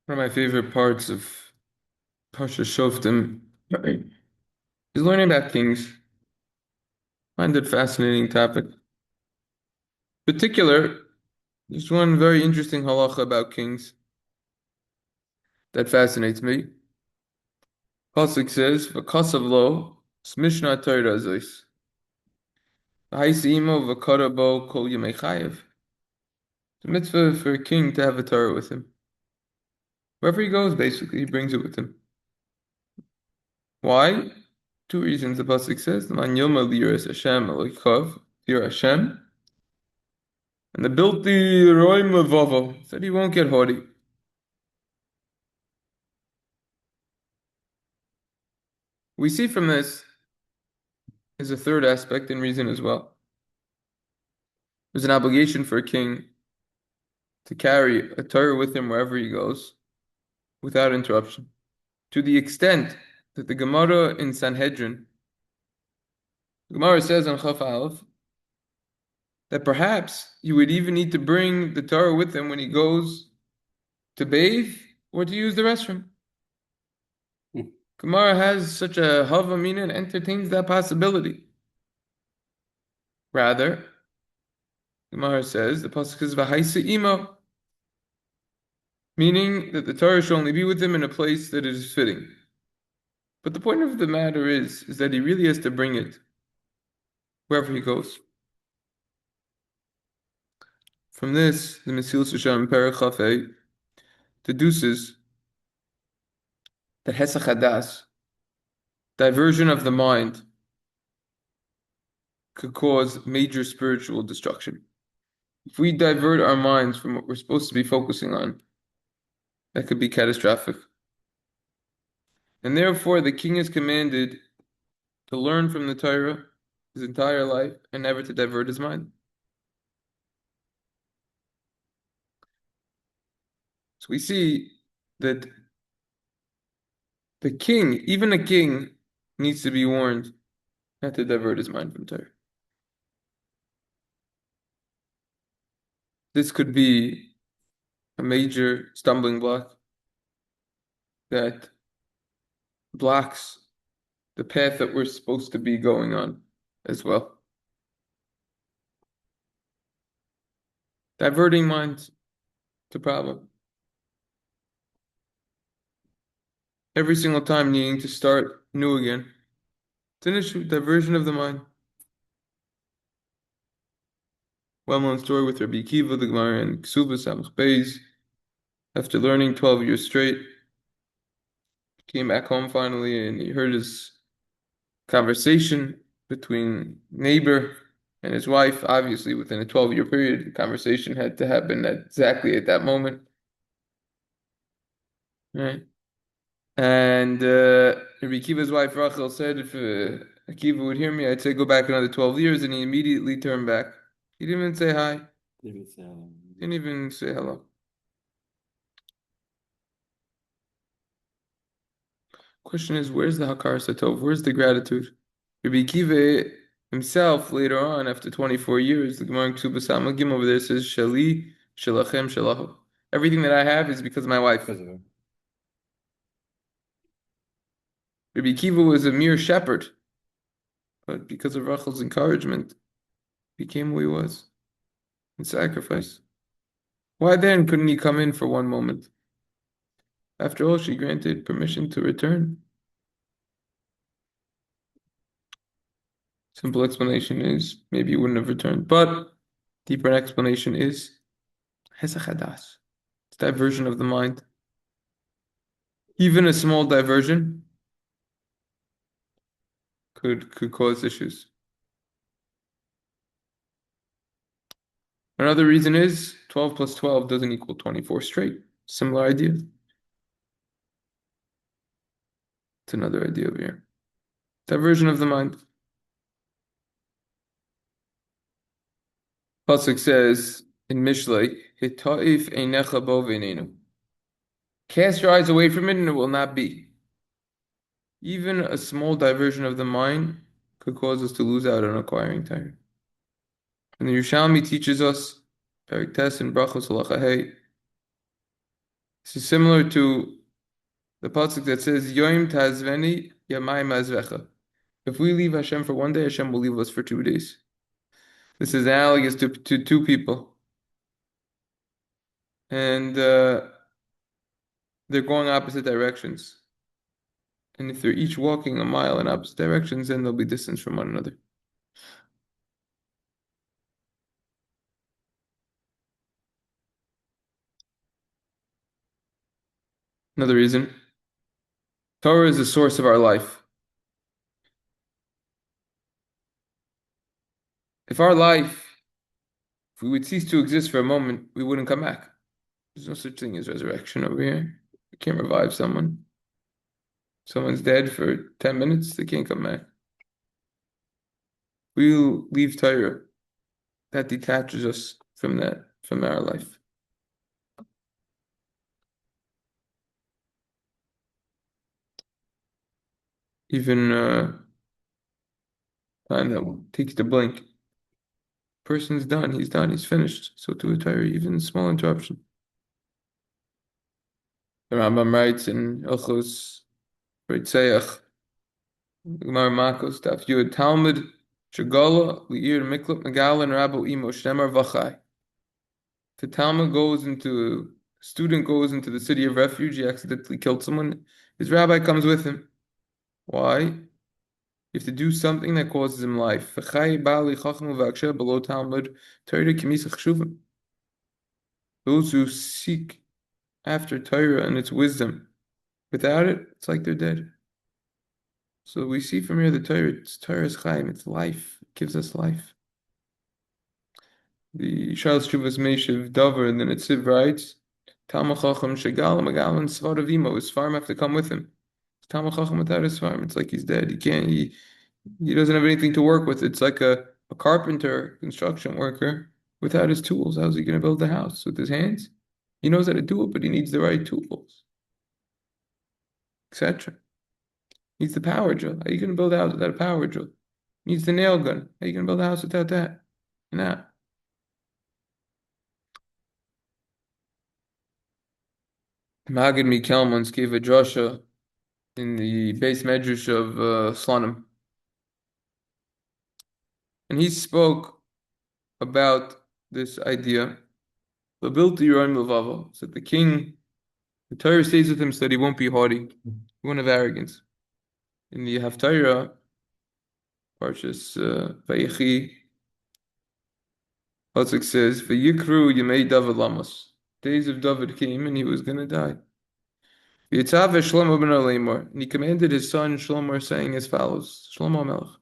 One of my favorite parts of parshas Shoftim is learning about kings. I find it a fascinating topic. In particular, there's one very interesting halacha about kings that fascinates me. Pasuk says, "V'kasav lo smishna Torah zois v'haisimo v'kara bo kol yemei chayev." It's a mitzvah for a king to have a Torah with him. Wherever he goes, basically, he brings it with him. Why? Two reasons. The pasuk says, "Man yoma liras Hashem elokav fear Hashem." And the Bilti Roim Vavo said he won't get haughty. We see from this is a third aspect and reason as well. There's an obligation for a king to carry a Torah with him wherever he goes without interruption. To the extent that the Gemara in Sanhedrin, the Gemara says on Chaf Aleph, that perhaps you would even need to bring the Torah with him when he goes to bathe or to use the restroom. Gemara has such a hava mina and entertains that possibility. Rather, Gemara says the pasuk is v'haisa imo, meaning that the Torah should only be with him in a place that is fitting. But the point of the matter is that he really has to bring it wherever he goes. From this, the Mesilas Yesharim Perek Chaf deduces that Hesach Hadas, diversion of the mind, could cause major spiritual destruction. If we divert our minds from what we're supposed to be focusing on, that could be catastrophic. And therefore, the king is commanded to learn from the Torah his entire life and never to divert his mind. So we see that the king, even a king, needs to be warned not to divert his mind from Torah. This could be a major stumbling block that blocks the path that we're supposed to be going on as well. Diverting minds, it's a problem. Every single time needing to start new again. It's an issue, diversion of the mind. Well-known story with Rabbi Akiva, the Gemara and Ksubas Samach Beis. After learning 12 years straight, came back home finally and he heard his conversation between neighbor and his wife. Obviously, within a 12-year period, the conversation had to happen exactly at that moment. Right? And Rabbi Akiva's wife Rachel said, if Akiva would hear me, I'd say go back another 12 years, and he immediately turned back. He didn't even say hi. Didn't even say hello. Question is, where's the Hakar Satov? Where's the gratitude? Rabbi Akiva himself, later on, after 24 years, the Gemara in Ksubas Hamagim over there says, Shali, Shalachem, Shalahu. Everything that I have is because of my wife. Because of her. Rabbi Akiva was a mere shepherd, but because of Rachel's encouragement, became who he was in sacrifice. Why then couldn't he come in for one moment? After all, she granted permission to return. Simple explanation is maybe he wouldn't have returned, but deeper explanation is Hesach Hadas. It's diversion of the mind. Even a small diversion could cause issues. Another reason is 12 plus 12 doesn't equal 24 straight. Similar idea. It's another idea over here. Diversion of the mind. Pasuk says in Mishlei, "Hita'if einecha bo v'einenu." Cast your eyes away from it and it will not be. Even a small diversion of the mind could cause us to lose out on acquiring Torah. And the Yerushalmi teaches us, Perek Tes in Brachos Halacha Hey, This is similar to the pasuk that says, Yoim tazveni yamayim azvecha. If we leave Hashem for one day, Hashem will leave us for 2 days. This is analogous to two people. And they're going opposite directions. And if they're each walking a mile in opposite directions, then they'll be distant from one another. Another reason, Torah is the source of our life. If our life, if we would cease to exist for a moment, we wouldn't come back. There's no such thing as resurrection over here. You can't revive someone. Someone's dead for 10 minutes, they can't come back. We'll leave Torah. That detaches us from our life. Even time that takes to blink. Person's done, he's finished. So to a Torah, even a small interruption. The Rambam writes in Ilchos Reitzayach, Gemara Makos, Daf Yud, Talmud Shagala Liir Miklat Megalan Rabo Imo Shnemar Vachai. The Talmud student goes into the city of refuge, he accidentally killed someone, his rabbi comes with him. Why? You have to do something that causes him life. Those who seek after Torah and its wisdom, without it, it's like they're dead. So we see from here the Torah is Chaim, it's life, it gives us life. The Charles Shuvas Meshiv Dover and the Netziv writes, Talmud Chacham Shegal Megalan Svar Avimo, his farm have to come with him. Talmud Chacham without his farm, it's like he's dead. He doesn't have anything to work with. It's like a carpenter, construction worker, without his tools. How's he going to build the house? With his hands? He knows how to do it, but he needs the right tools, etc. Needs the power drill. How are you going to build a house without a power drill? Needs the nail gun. How are you going to build a house without that? Nah. Magid Mikel once gave a drasha in the base medrash of Slonim. And he spoke about this idea. So that the Torah stays with him so that he won't be haughty. He won't have arrogance. In the Haftarah, parshas Vayechi, Pasuk says, "Vayikru Yemei David Lamos." Days of David came and he was going to die. V'yitzav Shlomo ben Aleimor, and he commanded his son Shlomo, saying as follows: Shlomo Melech,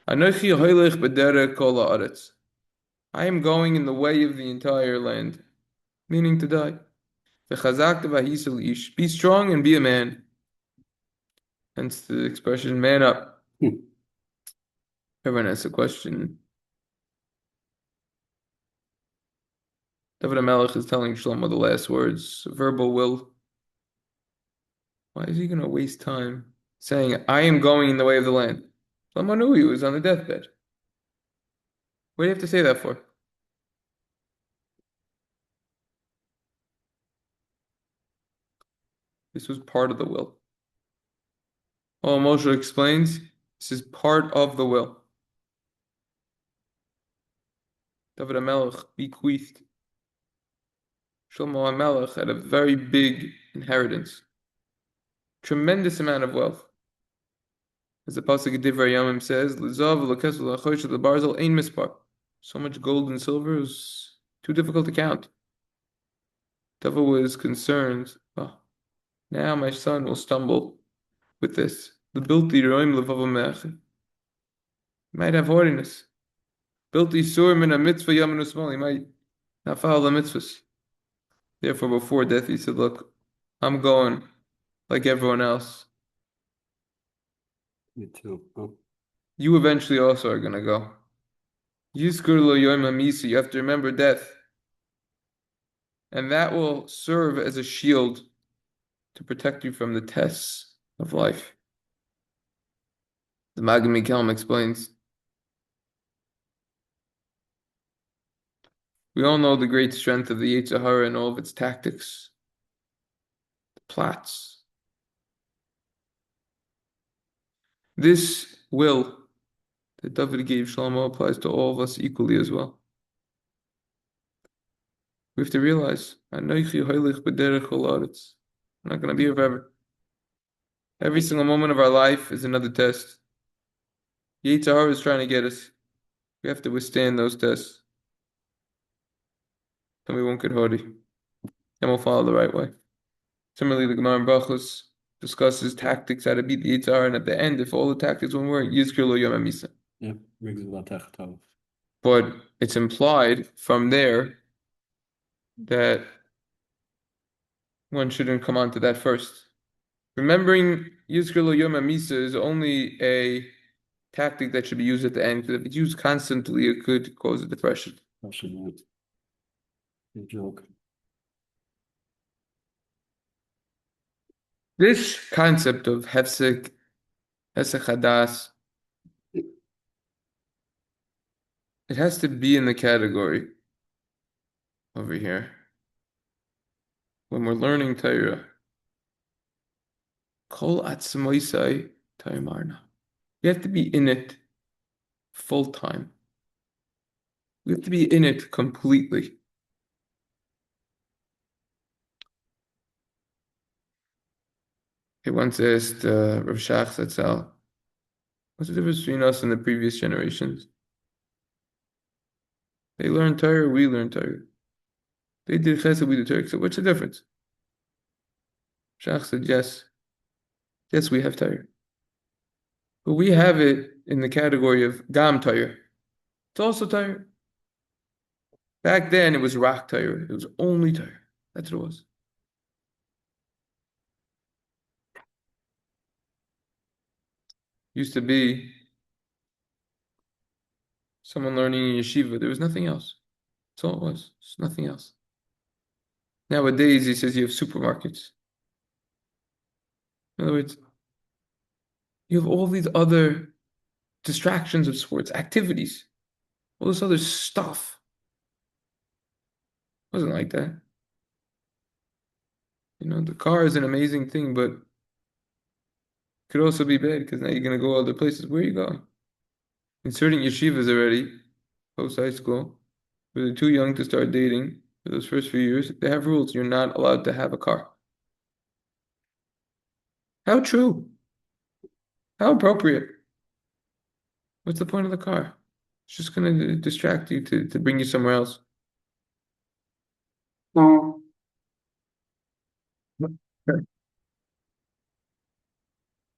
Anochi hoylech b'derech kol haaretz. I am going in the way of the entire land, meaning to die. V'chazak v'hisel ish. Be strong and be a man. Hence the expression "man up." Everyone has a question. David HaMelech is telling Shlomo the last words, verbal will. Why is he going to waste time saying, I am going in the way of the land? Shlomo knew he was on the deathbed. What do you have to say that for? This was part of the will. Oh, Moshe explains, this is part of the will. David HaMelech bequeathed. Shlomo HaMelech had a very big inheritance. Tremendous amount of wealth. As the pasuk of Divrei Yamim says, "L'zav v'lakes v'lachosh v'barzel ein mispar." So much gold and silver is too difficult to count. David was concerned. Oh, now my son will stumble with this. The bilti roim levavamech. Might have haughtiness. Bilti sur min a mitzvah yamin usmal. He might not follow the mitzvahs. Therefore, before death, he said, "Look, I'm going like everyone else. Me too. Huh? You eventually also are going to go. Yizkur lo yom hamisa. You have to remember death. And that will serve as a shield to protect you from the tests of life." The Maggid Mikelm explains, we all know the great strength of the Yetzer Hara and all of its tactics. plots. This will that David gave Shlomo applies to all of us equally as well. We have to realize, "Anochi hoilech b'derech kol haaretz." I'm not going to be here forever. Every single moment of our life is another test. Yetzer Hara is trying to get us. We have to withstand those tests. And we won't get haughty. And we'll follow the right way. Similarly, the Gemara in Brachos discusses tactics, how to beat the Yetzer Hara, and at the end, if all the tactics won't work, Yizkir lo Yom HaMisa. Yeah, brings it about. But it's implied from there that one shouldn't come on to that first. Remembering Yizkir lo Yom HaMisa is only a tactic that should be used at the end, because if it's used constantly, it could cause a depression. Absolutely. Good joke. This concept of hefsek hadas, it has to be in the category over here. When we're learning Torah, kol atzmoisai taimarna. You have to be in it full time. You have to be in it completely. He once asked Rav Shach Zatzal, what's the difference between us and the previous generations? They learned Torah, we learned Torah. They did chesed, we did Torah. So what's the difference? Shach said, yes. Yes, we have Torah. But we have it in the category of Gam Torah. It's also Torah. Back then, it was Rak Torah. It was only Torah. That's what it was. Used to be someone learning in yeshiva. There was nothing else. That's all it was. There's nothing else. Nowadays, he says you have supermarkets. In other words, you have all these other distractions of sports, activities, all this other stuff. It wasn't like that. You know, the car is an amazing thing, but it could also be bad because now you're going to go other places. Where are you going? In certain yeshivas already, post high school, where they're too young to start dating for those first few years, they have rules. You're not allowed to have a car. How true? How appropriate? What's the point of the car? It's just going to distract you to bring you somewhere else.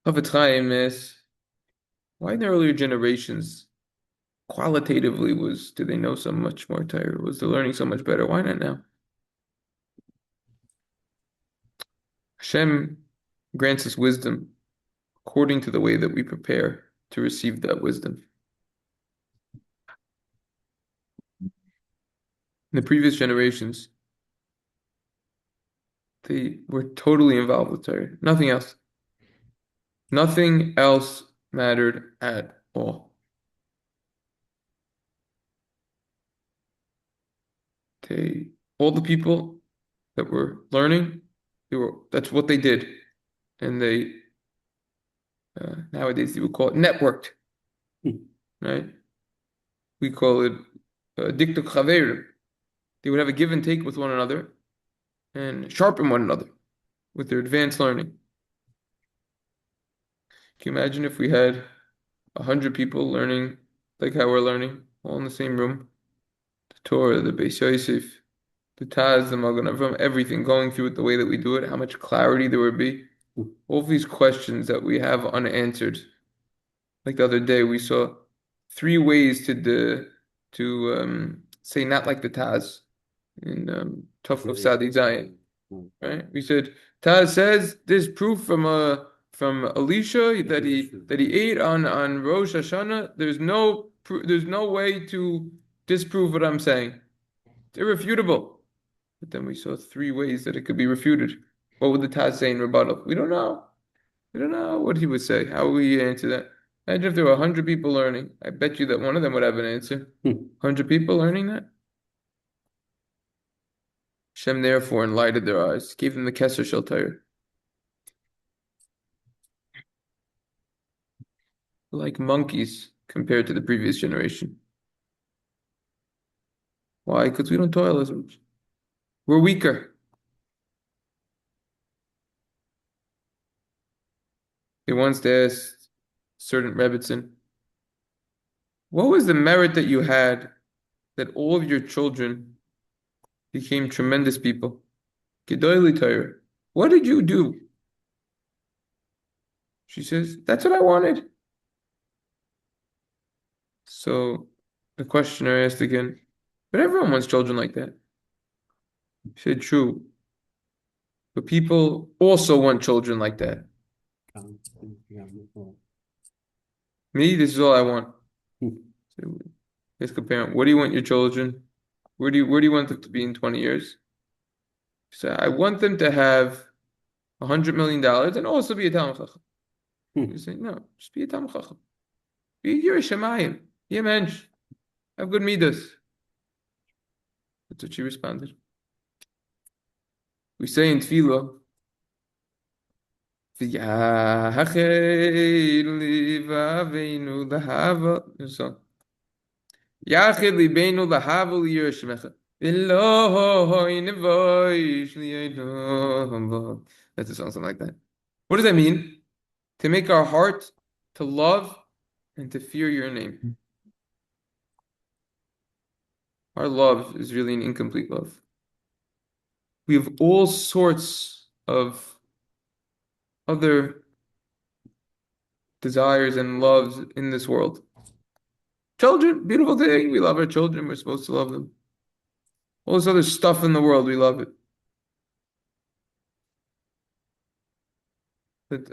Chafetz Chaim is why in the earlier generations, qualitatively, did they know so much more Torah? Was the learning so much better? Why not now? Hashem grants us wisdom according to the way that we prepare to receive that wisdom. In the previous generations, they were totally involved with Torah. Nothing else. Nothing else mattered at all. All the people that were learning, that's what they did. And they, nowadays, they would call it networked, right? We call it diktuk chaverim. They would have a give and take with one another and sharpen one another with their advanced learning. Can you imagine if we had 100 people learning like how we're learning, all in the same room? The Torah, the Beis Yosef, the Taz, the Magen Avram, everything, going through it the way that we do it, how much clarity there would be. All of these questions that we have unanswered. Like the other day, we saw 3 ways to say not like the Taz in Tov of Sadi Zion, right? We said Taz says there's proof from Elisha that he ate on Rosh Hashanah. There's no way to disprove what I'm saying. It's irrefutable. But then we saw 3 ways that it could be refuted. What would the Taz say in rebuttal? We don't know. We don't know what he would say. How would we answer that? Imagine if there were 100 people learning. I bet you that one of them would have an answer. 100 people learning that? Hashem therefore enlightened their eyes, gave them the Kesser Shel Torah. like monkeys compared to the previous generation. Why? Because we don't toil as much. We're weaker. They once asked certain Rebbitzin, what was the merit that you had that all of your children became tremendous people? Gedoli Torah. What did you do? She says, that's what I wanted. So the questioner asked again, but everyone wants children like that. She said, true. But people also want children like that. Me, this is all I want. So ask a parent, what do you want your children? Where do you want them to be in 20 years? She said, I want them to have $100 million and also be a Talmud Chacham. You say, no, just be a Talmud Chacham. Be Yirei Shamayim. Be a mensch. Have good midas. That's what she responded. We say in Tefillah, V'yachel livaveinu lahava. There's a song. Yachel libeinu lahava liyirei Shemecha. V'lohoi nevoish li'eino. That's a song, something like that. What does that mean? To make our heart to love and to fear your name. Our love is really an incomplete love. We have all sorts of other desires and loves in this world. Children, beautiful thing. We love our children. We're supposed to love them. All this other stuff in the world, we love it. But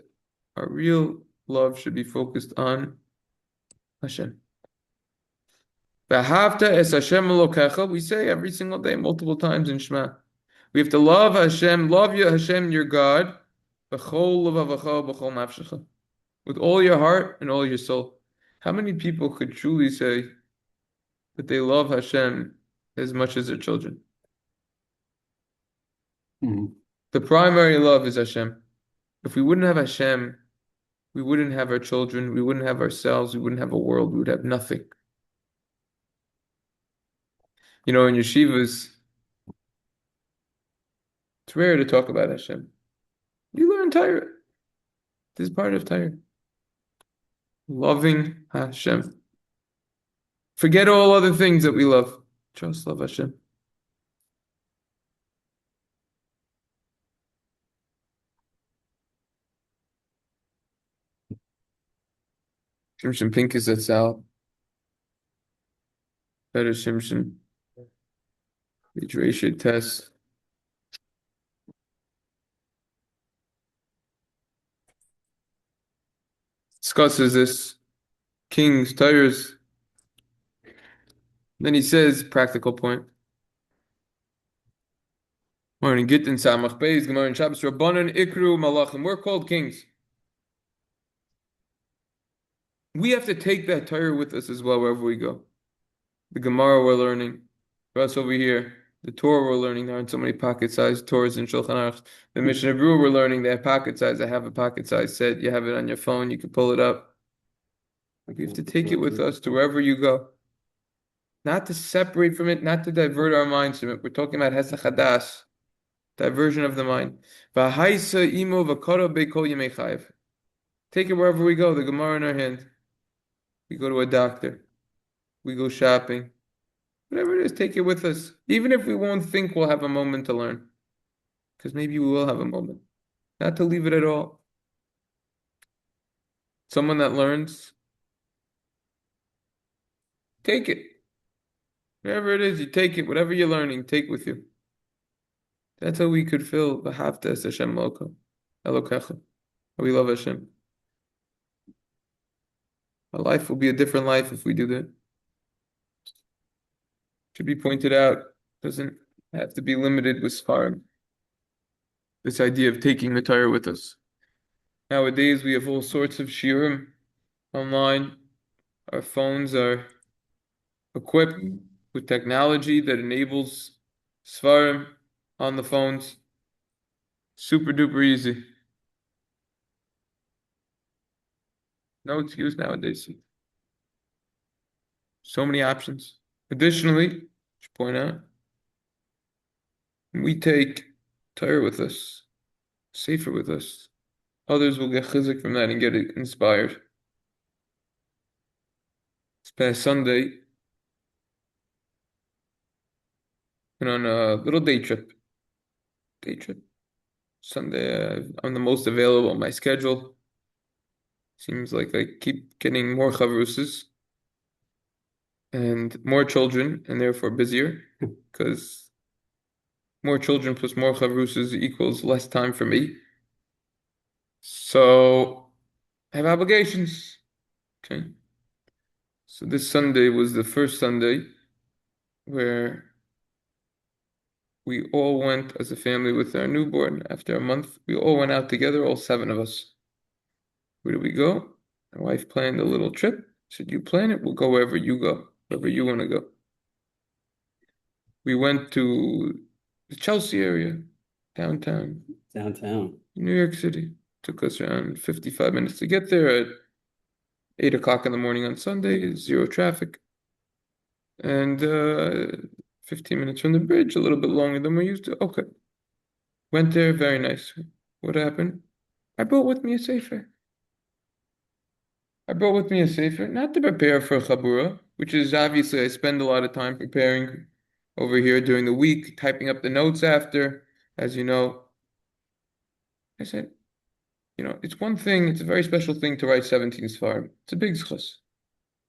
our real love should be focused on Hashem. V'ahavta es Hashem Elokecha. We say every single day, multiple times in Shema. We have to love Hashem, love you, Hashem, your God, b'chol levavacha, b'chol nafshecha, with all your heart and all your soul. How many people could truly say that they love Hashem as much as their children? The primary love is Hashem. If we wouldn't have Hashem, we wouldn't have our children, we wouldn't have ourselves, we wouldn't have a world, we would have nothing. You know, in yeshivas, it's rare to talk about Hashem. You learn Torah. This is part of Torah. Loving Hashem. Forget all other things that we love. Just love Hashem. Shimshon Pincus Etzal. Better Shimshon. Iteration test. Discusses this king's tires. Then he says, practical point. Morning Gittin Samach Beis, Gemara in Shabbos, Rabbanan Ikru Malachim. We're called kings. We have to take that Torah with us as well wherever we go. The Gemara we're learning. For us over here, the Torah we're learning. There aren't so many pocket-sized Torahs in Shulchan Aruch. The Mishnah Berurah we're learning. They have pocket-size. I have a pocket-size set. You have it on your phone. You can pull it up. We have to take it with us to wherever you go. Not to separate from it, not to divert our minds from it. We're talking about Hesach Hadas, diversion of the mind. V'haisa imo v'kara be'kol yemei chayev. Take it wherever we go. The Gemara in our hand. We go to a doctor. We go shopping. Whatever it is, take it with us. Even if we won't think we'll have a moment to learn. Because maybe we will have a moment. Not to leave it at all. Someone that learns, take it. Whatever it is, you take it. Whatever you're learning, take with you. That's how we could feel V'ahavta es Hashem Elokecha. We love Hashem. Our life will be a different life if we do that. Should be pointed out, doesn't have to be limited with Sfarim. This idea of taking the Torah with us. Nowadays, we have all sorts of shiurim online. Our phones are equipped with technology that enables Sfarim on the phones. Super duper easy. No excuse nowadays. So many options. Additionally, should point out, we take Torah with us, Sefer with us. Others will get chizuk from that and get inspired. This past Sunday, went on a little day trip. Day trip. Sunday, I'm the most available on my schedule. Seems like I keep getting more chavrusas and more children, and therefore busier, because more children plus more chavrusas equals less time for me. So I have obligations. Okay. So this Sunday was the first Sunday where we all went as a family with our newborn. After a month, we all went out together, all seven of us. Where did we go? My wife planned a little trip. Said, you plan it, we'll go wherever you go, wherever you want to go. We went to the Chelsea area, downtown, Downtown. New York City. Took us around 55 minutes to get there at 8 o'clock in the morning on Sunday, zero traffic. And 15 minutes from the bridge, a little bit longer than we used to. Okay. Went there, very nice. What happened? I brought with me a sefer. I brought with me a sefer, not to prepare for a chabura, which is obviously I spend a lot of time preparing over here during the week, typing up the notes after, as you know. I said, it's one thing, it's a very special thing to write 17 Sfarim. It's a big zchus.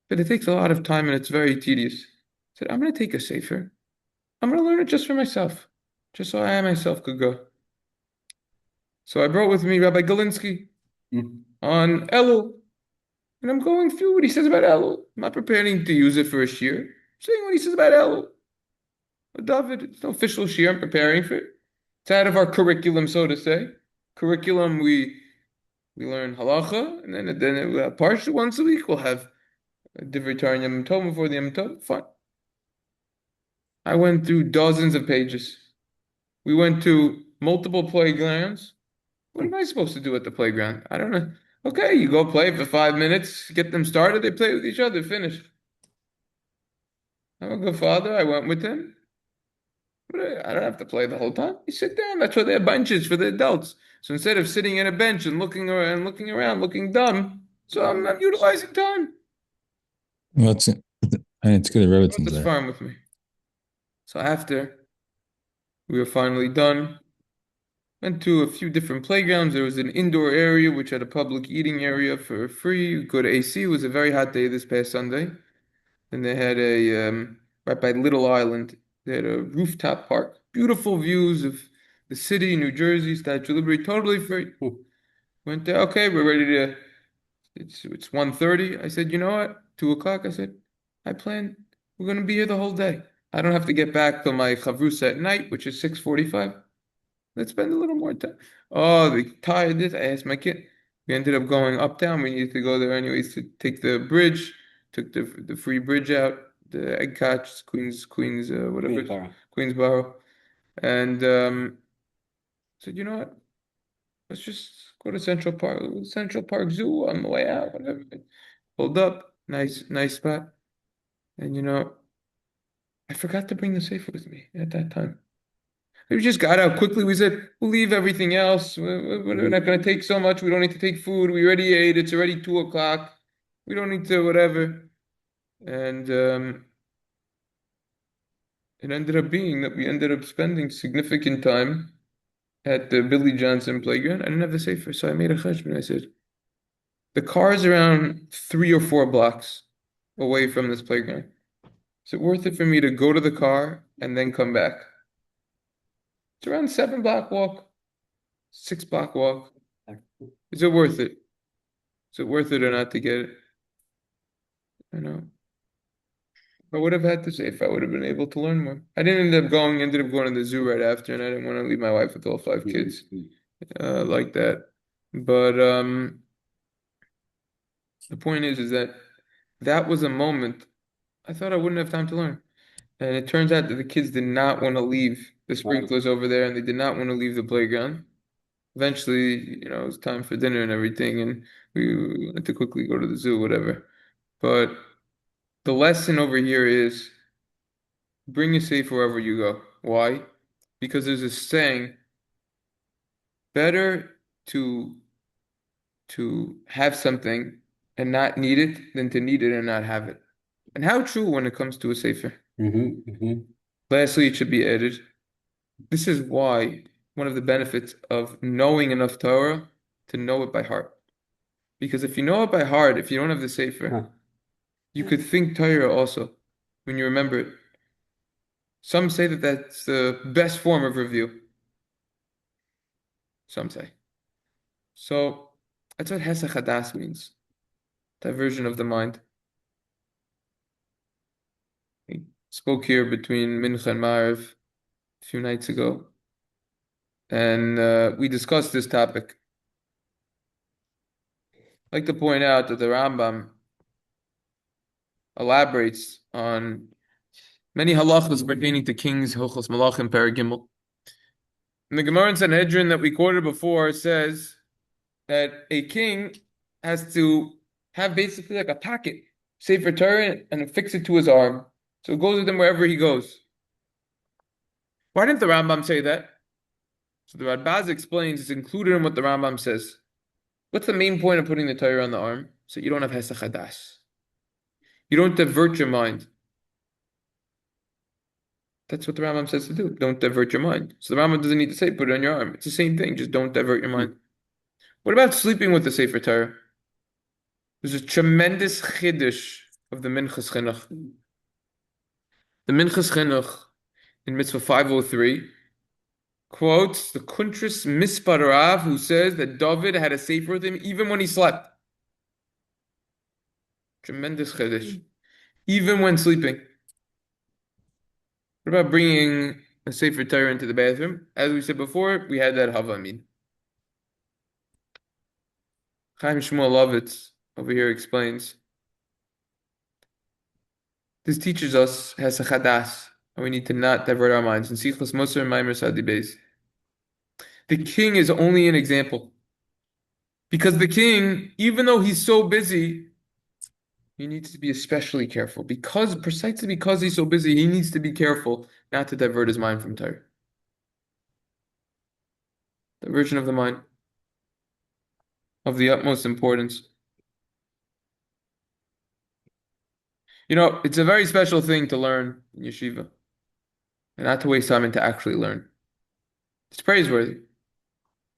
But it takes a lot of time and it's very tedious. I said, I'm going to take a sefer. I'm going to learn it just for myself, just so I myself could go. So I brought with me Rabbi Galinsky Mm. on Elul. And I'm going through what he says about Elul. I'm not preparing to use it for a shiur. I'm saying what he says about Elul. But David, it's no official shiur. I'm preparing for it. It's out of our curriculum, so to say. Curriculum, we learn halacha, and then we'll have parshas once a week. We'll have a divrei Torah and Yom Tov before the Yom Tov. Fine. I went through dozens of pages. We went to multiple playgrounds. What am I supposed to do at the playground? I don't know. Okay, you go play for 5 minutes, get them started, they play with each other, finish. I'm a good father. I went with him. But I don't have to play the whole time. You sit down. That's why they have benches for the adults. So instead of sitting at a bench and looking around, looking dumb, so I'm utilizing time. Well, it's good. The Brought Rebbitzins this there. farm with me. So after we were finally done, went to a few different playgrounds. There was an indoor area which had a public eating area for free. Good AC. It was a very hot day this past Sunday. And they had right by Little Island, they had a rooftop park. Beautiful views of the city, New Jersey, Statue of Liberty, totally free. Mm. Went there, okay, we're ready to, it's 1:30. I said, you know what? 2 o'clock. I said, we're going to be here the whole day. I don't have to get back till my chavrusa at night, which is 6:45. Let's spend a little more time. Oh, they tired this. I asked my kid. We ended up going uptown. We needed to go there anyways to take the bridge. Took the free bridge out, the egg catch, Queens, whatever, Queensboro. Queensboro, and said, you know what? Let's just go to Central Park Zoo on the way out. Whatever. Pulled up, nice spot, and I forgot to bring the safe with me at that time. We just got out quickly. We said, we'll leave everything else. We're not going to take so much. We don't need to take food. We already ate. It's already 2 o'clock. We don't need to, whatever. And it ended up being that we ended up spending significant time at the Billy Johnson playground. I didn't have the safer, so I made a cheshbon. I said, the car is around 3 or 4 blocks away from this playground. Is it worth it for me to go to the car and then come back? It's around 7 block walk, 6 block walk. Is it worth it? Is it worth it or not to get it? I know. I would have had to say if I would have been able to learn more. I didn't ended up going to the zoo right after, and I didn't want to leave my wife with all 5 kids like that. But the point is that was a moment I thought I wouldn't have time to learn. And it turns out that the kids did not want to leave the sprinklers over there, and they did not want to leave the playground. Eventually, it was time for dinner and everything, and we had to quickly go to the zoo, whatever. But the lesson over here is bring a safe wherever you go. Why? Because there's a saying, better to have something and not need it than to need it and not have it. And how true when it comes to a sefer. Lastly, it should be added. This is why one of the benefits of knowing enough Torah to know it by heart. Because if you know it by heart, if you don't have the sefer, you could think Torah also when you remember it. Some say that that's the best form of review. Some say. So that's what Hesach Hadas means. Diversion of the mind. We spoke here between Mincha and Ma'ariv a few nights ago, and we discussed this topic. I'd like to point out that the Rambam elaborates on many halachas pertaining to kings, Hilchos Malachim, Paragimel. And the Gemara in Sanhedrin that we quoted before says that a king has to have basically like a packet, Sefer Torah, and fix it to his arm. So it goes with him wherever he goes. Why didn't the Rambam say that? So the Radbaz explains it's included in what the Rambam says. What's the main point of putting the Torah on the arm? So you don't have Hesach Hadas. You don't divert your mind. That's what the Rambam says to do. Don't divert your mind. So the Rambam doesn't need to say put it on your arm. It's the same thing. Just don't divert your mind. What about sleeping with the Sefer Torah? There's a tremendous chiddush of the Minchas Chinuch. The Minchas Chinuch in Mitzvah 503 quotes the Kuntris Mispar Rav, who says that David had a sefer with him even when he slept. Tremendous chiddush. Even when sleeping. What about bringing a sefer Torah into the bathroom? As we said before, we had that Havamin. Chaim Shmuel Lovitz over here explains. This teaches us has a chadas, and we need to not divert our minds. In Sichos Moser and Maimer Sadi Beis. The king is only an example. Because the king, even though he's so busy, he needs to be especially careful. Precisely because he's so busy, he needs to be careful not to divert his mind from Torah. Diversion of the mind of the utmost importance. It's a very special thing to learn in yeshiva, and not to waste time and to actually learn. It's praiseworthy.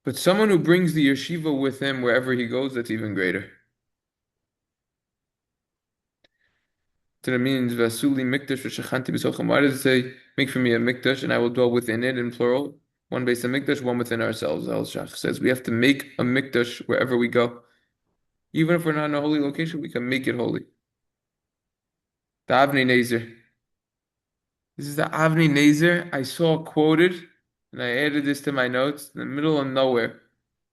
But someone who brings the yeshiva with him wherever he goes, that's even greater. So that means Vasuli Mikdash v'shachanti b'sochem. Why does it say, make for me a mikdash and I will dwell within it in plural? One base of mikdash, one within ourselves. Al Shach says we have to make a mikdash wherever we go. Even if we're not in a holy location, we can make it holy. The Avnei Nezer. This is the Avnei Nezer I saw quoted, and I added this to my notes in the middle of nowhere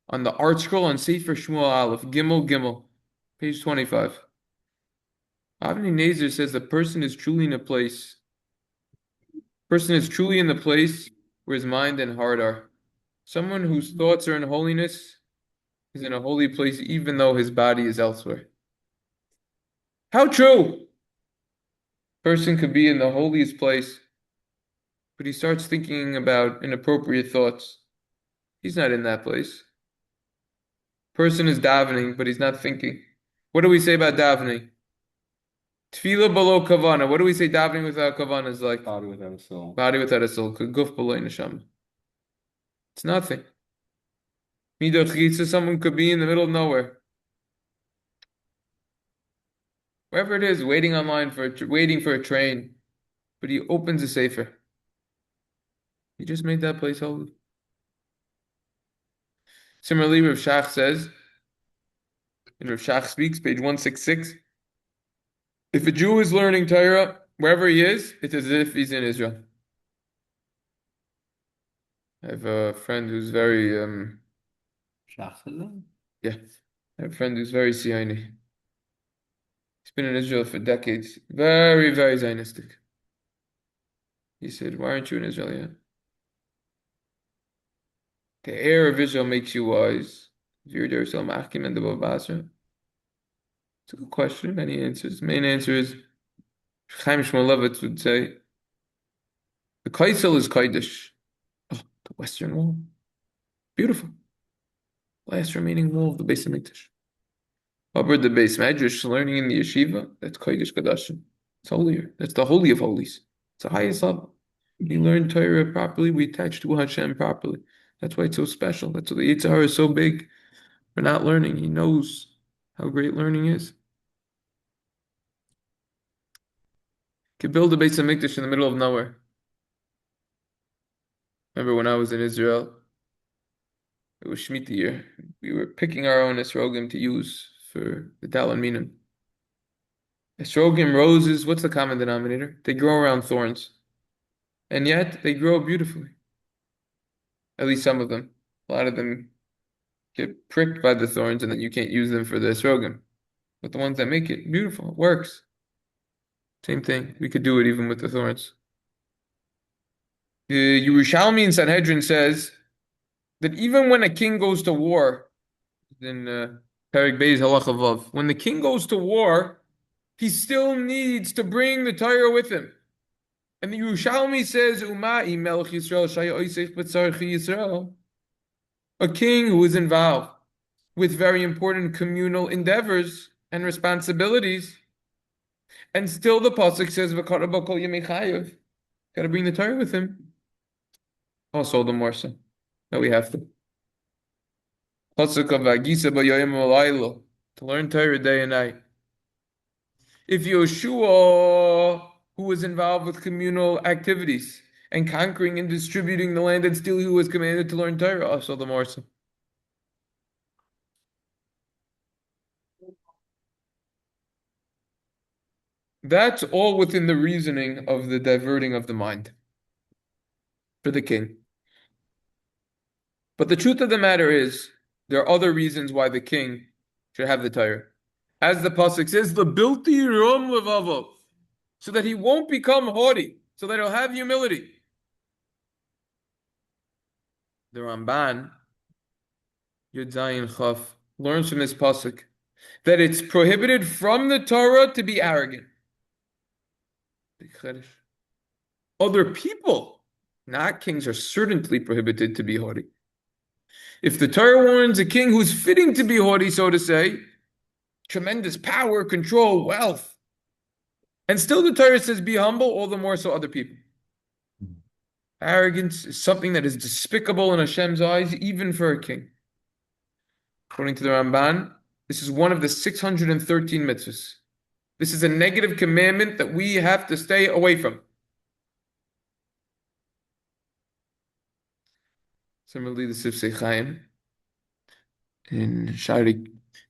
on the art scroll on Sefer Shmuel Aleph, Gimel Gimel, page 25. Avnei Nezer says the person is truly in the place where his mind and heart are. Someone whose thoughts are in holiness is in a holy place even though his body is elsewhere. How true! Person could be in the holiest place, but he starts thinking about inappropriate thoughts. He's not in that place. Person is davening, but he's not thinking. What do we say about davening? Tefillah below kavana. What do we say davening without kavana is like? Body without a soul. Body without a soul. Guf below neshama. It's nothing. Midot chitza, someone could be in the middle of nowhere. Wherever it is, waiting online waiting for a train, but he opens a sefer. He just made that place holy. Similarly, Rav Shach says, in Rav Shach Speaks, page 166, if a Jew is learning Torah, wherever he is, it's as if he's in Israel. I have a friend who's very, Shachzadeh? yeah, I have a friend who's very Zioni. He's been in Israel for decades. Very, very Zionistic. He said, why aren't you in Israel yet? The air of Israel makes you wise. It's a good question. Many answers. The main answer is Chaim Shmulevitz would say the Kaisel is Kaidish. Oh, the Western Wall. Beautiful. Last remaining wall of the Beis Hamikdash. Upper the Beis Medrash, learning in the yeshiva, that's Kodesh Kodashim. It's holier. That's the holy of holies. It's the highest level. We learn Torah properly, we attach to Hashem properly. That's why it's so special. That's why the Yetzer Hara is so big. We're not learning. He knows how great learning is. Could build a Beis Hamikdash in the middle of nowhere. Remember when I was in Israel? It was Shemitah year. We were picking our own esrogim to use for the Dalan Minim. Esrogim, roses, what's the common denominator? They grow around thorns. And yet, they grow beautifully. At least some of them. A lot of them get pricked by the thorns and then you can't use them for the esrogim. But the ones that make it beautiful, it works. Same thing. We could do it even with the thorns. The Yerushalmi in Sanhedrin says that even when a king goes to war, in Perek Beis Halacha Vav, when the king goes to war, he still needs to bring the Torah with him. And the Yerushalmi says, Uma'i Melech Yisrael Shaya Oisech B'tzarech Yisrael, a king who is involved with very important communal endeavors and responsibilities, and still the pasuk says, V'kara B'kol Yemei Chayev, got to bring the Torah with him. Also, the more so. No, we have to. Pasuk of Vagisa B'yoyim V'laylo, to learn Torah day and night. If Yoshua, who was involved with communal activities and conquering and distributing the land, and still he was commanded to learn Torah, also the more so. That's all within the reasoning of the diverting of the mind for the king. But the truth of the matter is, there are other reasons why the king should have the Torah. As the pasuk says, the bilti rom levavo, so that he won't become haughty, so that he'll have humility. The Ramban, Yud Zayin Chaf, learns from this pasuk that it's prohibited from the Torah to be arrogant. Other people, not kings, are certainly prohibited to be haughty. If the Torah warns a king who's fitting to be haughty, so to say, tremendous power, control, wealth, and still the Torah says be humble, all the more so other people. Arrogance is something that is despicable in Hashem's eyes, even for a king. According to the Ramban, this is one of the 613 mitzvahs. This is a negative commandment that we have to stay away from. Similarly, the Sifsei Chaim in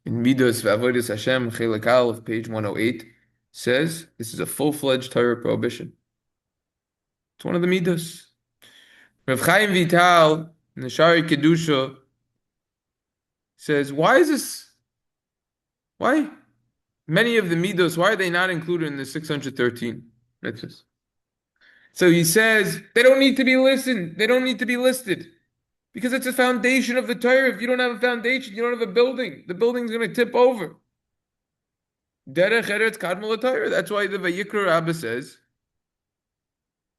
Midos V'Avodas Hashem Chelek Aleph, page 108, says this is a full-fledged Torah prohibition. It's one of the Midos. Rav Chaim Vital in the Shari Kedusha says, why is this? Why? Many of the Midos, why are they not included in the 613 mitzvahs? So he says, they don't need to be listened. They don't need to be listed. Because it's a foundation of the Torah. If you don't have a foundation, you don't have a building. The building's going to tip over. Derech Eretz Kadmol Torah. That's why the Vayikra Rabbah says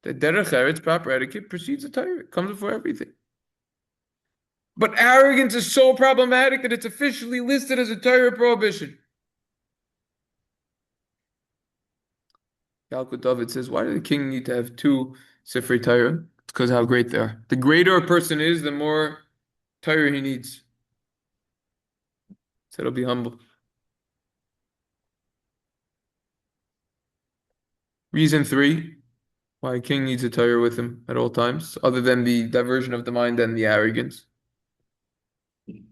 that Derech Eretz, proper etiquette, precedes the Torah. It comes before everything. But arrogance is so problematic that it's officially listed as a Torah prohibition. Yalkut David says, why does the king need to have two Sifrei Torah? It's because of how great they are. The greater a person is, the more Torah he needs. So it'll be humble. Reason 3, why a king needs a Torah with him at all times, other than the diversion of the mind and the arrogance.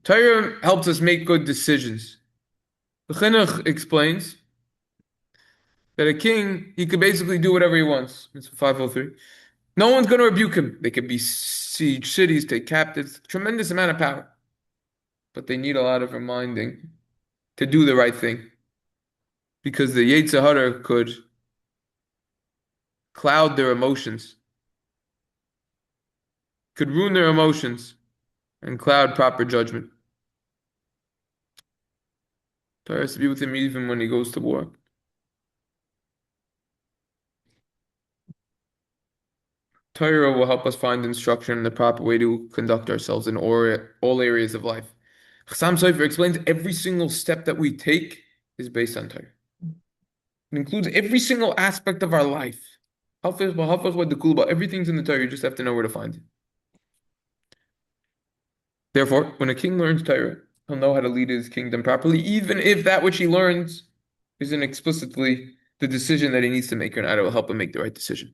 Torah helps us make good decisions. The Chinuch explains that a king, he could basically do whatever he wants. It's 503. No one's going to rebuke him. They could besiege cities, take captives, tremendous amount of power. But they need a lot of reminding to do the right thing. Because the Yetzer Hara could cloud their emotions, could ruin their emotions, and cloud proper judgment. Torah has to be with him even when he goes to war. Torah will help us find instruction in the proper way to conduct ourselves in all areas of life. Chassam Sofer explains every single step that we take is based on Torah. It includes every single aspect of our life. Everything's in the Torah, you just have to know where to find it. Therefore, when a king learns Torah, he'll know how to lead his kingdom properly, even if that which he learns isn't explicitly the decision that he needs to make, or not, it will help him make the right decision.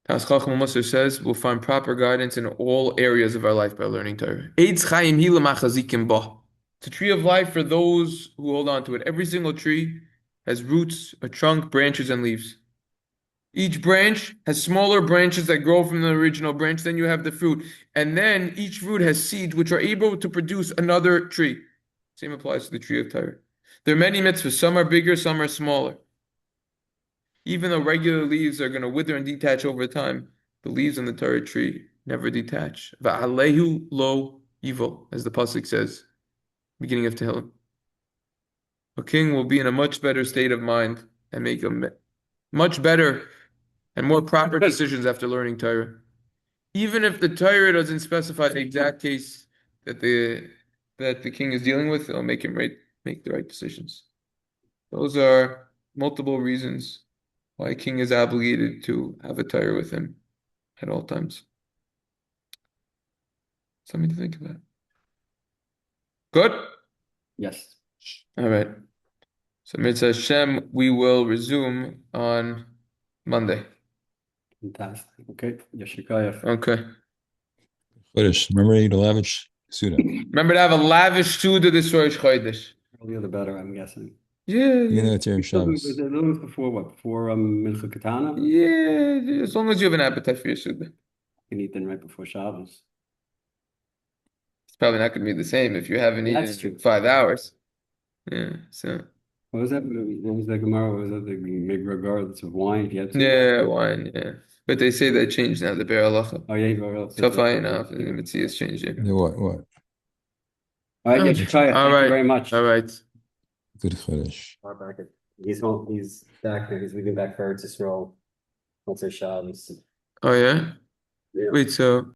As Chacham Musar says, we'll find proper guidance in all areas of our life by learning Torah. Eitz Chaim hi lemachazikim bo. It's a tree of life for those who hold on to it. Every single tree has roots, a trunk, branches, and leaves. Each branch has smaller branches that grow from the original branch. Then you have the fruit. And then each fruit has seeds which are able to produce another tree. Same applies to the tree of Torah. There are many mitzvahs. Some are bigger, some are smaller. Even though regular leaves are going to wither and detach over time, the leaves on the Torah tree never detach. Va'alehu lo evil, as the pasuk says, beginning of Tehillim. A king will be in a much better state of mind and make a much better and more proper decisions after learning Torah. Even if the Torah doesn't specify the exact case that the king is dealing with, it'll make him make the right decisions. Those are multiple reasons why a king is obligated to have a Torah with him at all times. Something to think about. Good? Yes. All right. So Mitzvah Hashem, we will resume on Monday. Fantastic. Okay. Yashikayach. Okay. Chodesh. Remember to eat a lavish Suda. Remember to have a lavish Suda this Rosh Chodesh. Earlier the better, I'm guessing. Yeah, You know yeah. it's Erev Shabbos. Was it before what? Before Mincha Katana? Yeah, as long as you have an appetite for your Suda. You can eat then right before Shabbos. It's probably not going to be the same if you haven't That's eaten true. in 5 hours. Yeah, so. What was that? What was that Gemara? What was that? The regardless of wine, if you had to? Yeah, wine, yeah. But they say that changed now, the Be'er Halacha. Oh, yeah, you got Tough enough, the Mitzvah has changed. Yeah. The what? What? All right, Yashikayach. All Thank you right. very much. All right. Good Chodesh. He's home. He's back there. He's leaving back for Eretz Yisrael. Once Shabbos. Oh, yeah? Yeah. Wait, so